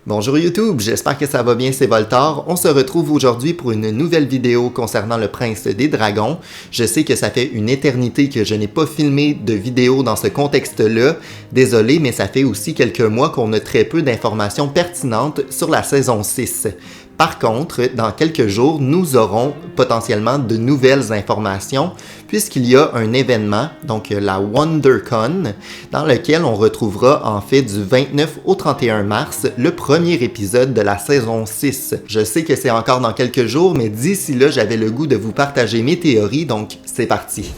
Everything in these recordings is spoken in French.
Bonjour YouTube, j'espère que ça va bien, c'est Voltar. On se retrouve aujourd'hui pour une nouvelle vidéo concernant le Prince des Dragons. Je sais que ça fait une éternité que je n'ai pas filmé de vidéo dans ce contexte-là. Désolé, mais ça fait aussi quelques mois qu'on a très peu d'informations pertinentes sur la saison 6. Par contre, dans quelques jours, nous aurons potentiellement de nouvelles informations puisqu'il y a un événement, donc la WonderCon, dans lequel on retrouvera en fait du 29 au 31 mars le premier épisode de la saison 6. Je sais que c'est encore dans quelques jours, mais d'ici là, j'avais le goût de vous partager mes théories, donc c'est parti.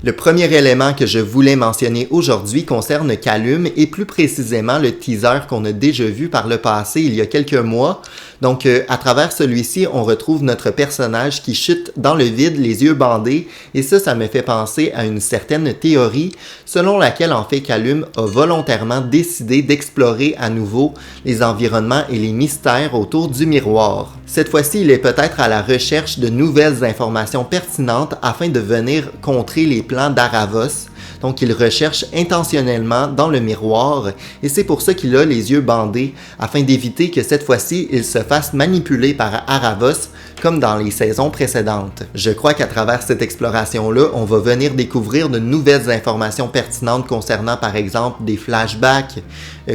Le premier élément que je voulais mentionner aujourd'hui concerne Callum et plus précisément le teaser qu'on a déjà vu par le passé il y a quelques mois. Donc à travers celui-ci, on retrouve notre personnage qui chute dans le vide, les yeux bandés, et ça me fait penser à une certaine théorie selon laquelle en fait Callum a volontairement décidé d'explorer à nouveau les environnements et les mystères autour du miroir. Cette fois-ci, il est peut-être à la recherche de nouvelles informations pertinentes afin de venir contrer les plans d'Aravos. Donc il recherche intentionnellement dans le miroir et c'est pour ça qu'il a les yeux bandés afin d'éviter que cette fois-ci il se fasse manipuler par Aravos comme dans les saisons précédentes. Je crois qu'à travers cette exploration-là, on va venir découvrir de nouvelles informations pertinentes concernant par exemple des flashbacks,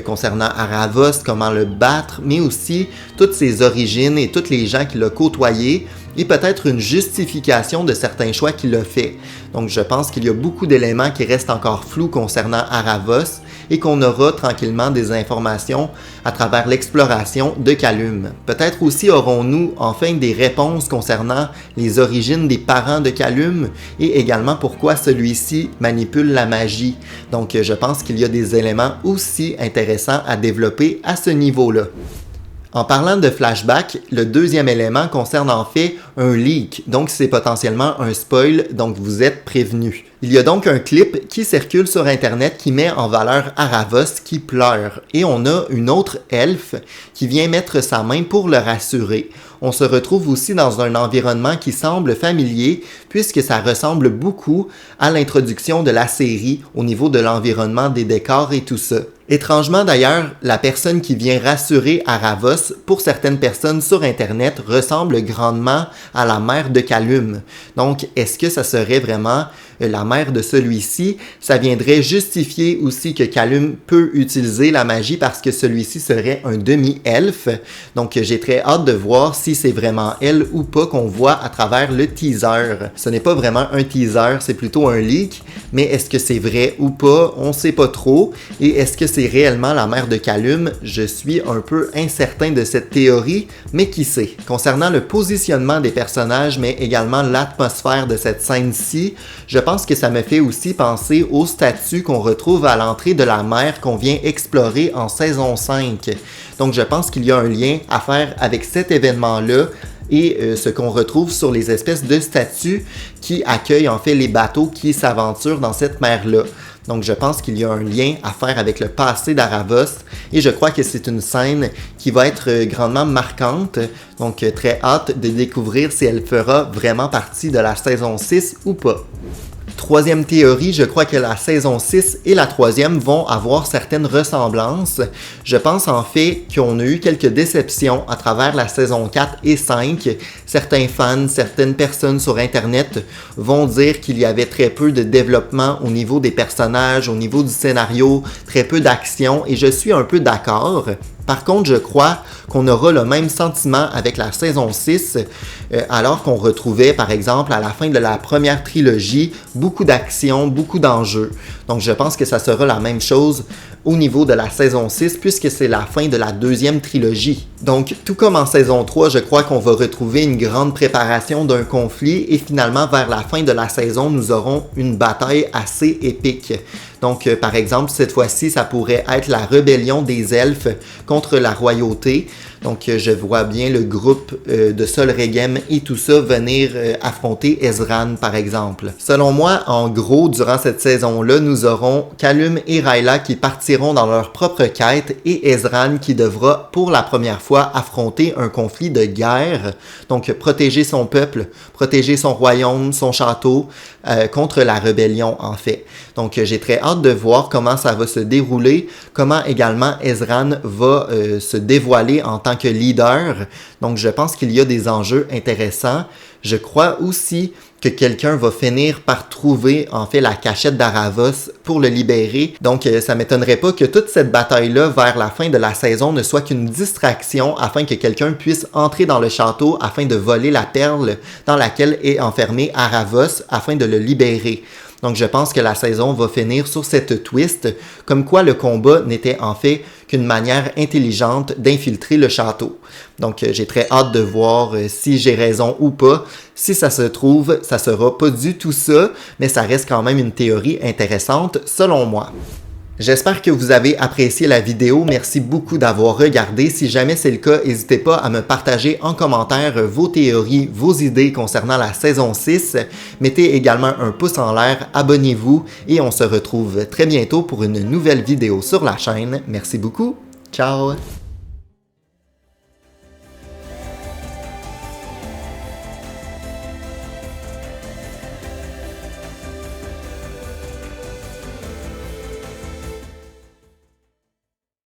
concernant Aravos, comment le battre, mais aussi toutes ses origines et tous les gens qu'il a côtoyés et peut-être une justification de certains choix qu'il a fait. Donc je pense qu'il y a beaucoup d'éléments qui restent encore flous concernant Aravos et qu'on aura tranquillement des informations à travers l'exploration de Callum. Peut-être aussi aurons-nous enfin des réponses concernant les origines des parents de Callum et également pourquoi celui-ci manipule la magie. Donc je pense qu'il y a des éléments aussi intéressants à développer à ce niveau-là. En parlant de flashback, le deuxième élément concerne en fait un leak, donc c'est potentiellement un spoil, donc vous êtes prévenus. Il y a donc un clip qui circule sur internet qui met en valeur Aravos qui pleure et on a une autre elfe qui vient mettre sa main pour le rassurer. On se retrouve aussi dans un environnement qui semble familier puisque ça ressemble beaucoup à l'introduction de la série au niveau de l'environnement, des décors et tout ça. Étrangement d'ailleurs, la personne qui vient rassurer Aravos, pour certaines personnes sur internet, ressemble grandement à la mère de Callum. Donc est-ce que ça serait vraiment la mère de celui-ci? Ça viendrait justifier aussi que Callum peut utiliser la magie parce que celui-ci serait un demi-elfe. Donc j'ai très hâte de voir si c'est vraiment elle ou pas qu'on voit à travers le teaser. Ce n'est pas vraiment un teaser, c'est plutôt un leak, mais est-ce que c'est vrai ou pas? On sait pas trop. Et est-ce que c'est réellement la mère de Callum? Je suis un peu incertain de cette théorie, mais qui sait? Concernant le positionnement des personnages, mais également l'atmosphère de cette scène-ci, je pense que ça me fait aussi penser aux statues qu'on retrouve à l'entrée de la mer qu'on vient explorer en saison 5. Donc je pense qu'il y a un lien à faire avec cet événement-là et ce qu'on retrouve sur les espèces de statues qui accueillent en fait les bateaux qui s'aventurent dans cette mer-là. Donc je pense qu'il y a un lien à faire avec le passé d'Aravos et je crois que c'est une scène qui va être grandement marquante. Donc très hâte de découvrir si elle fera vraiment partie de la saison 6 ou pas. Troisième théorie, je crois que la saison 6 et la troisième vont avoir certaines ressemblances. Je pense en fait qu'on a eu quelques déceptions à travers la saison 4 et 5. Certains fans, certaines personnes sur internet vont dire qu'il y avait très peu de développement au niveau des personnages, au niveau du scénario, très peu d'action et je suis un peu d'accord. Par contre, je crois qu'on aura le même sentiment avec la saison 6, alors qu'on retrouvait, par exemple, à la fin de la première trilogie, beaucoup d'action, beaucoup d'enjeux. Donc, je pense que ça sera la même chose au niveau de la saison 6, puisque c'est la fin de la deuxième trilogie. Donc, tout comme en saison 3, je crois qu'on va retrouver une grande préparation d'un conflit, et finalement, vers la fin de la saison, nous aurons une bataille assez épique. Donc, par exemple, cette fois-ci, ça pourrait être la rébellion des elfes contre la royauté. Donc, je vois bien le groupe de Sol Regem et tout ça venir affronter Ezran, par exemple. Selon moi, en gros, durant cette saison-là, nous aurons Callum et Rayla qui partiront réussiront dans leur propre quête et Ezran qui devra pour la première fois affronter un conflit de guerre, donc protéger son peuple, protéger son royaume, son château contre la rébellion en fait. Donc j'ai très hâte de voir comment ça va se dérouler, comment également Ezran va se dévoiler en tant que leader. Donc je pense qu'il y a des enjeux intéressants. Je crois aussi que quelqu'un va finir par trouver en fait la cachette d'Aravos pour le libérer. Donc ça m'étonnerait pas que toute cette bataille-là vers la fin de la saison ne soit qu'une distraction afin que quelqu'un puisse entrer dans le château afin de voler la perle dans laquelle est enfermé Aravos afin de le libérer. Donc je pense que la saison va finir sur cette twist, comme quoi le combat n'était en fait qu'une manière intelligente d'infiltrer le château. Donc j'ai très hâte de voir si j'ai raison ou pas. Si ça se trouve, ça sera pas du tout ça, mais ça reste quand même une théorie intéressante selon moi. J'espère que vous avez apprécié la vidéo. Merci beaucoup d'avoir regardé. Si jamais c'est le cas, n'hésitez pas à me partager en commentaire vos théories, vos idées concernant la saison 6. Mettez également un pouce en l'air, abonnez-vous et on se retrouve très bientôt pour une nouvelle vidéo sur la chaîne. Merci beaucoup. Ciao!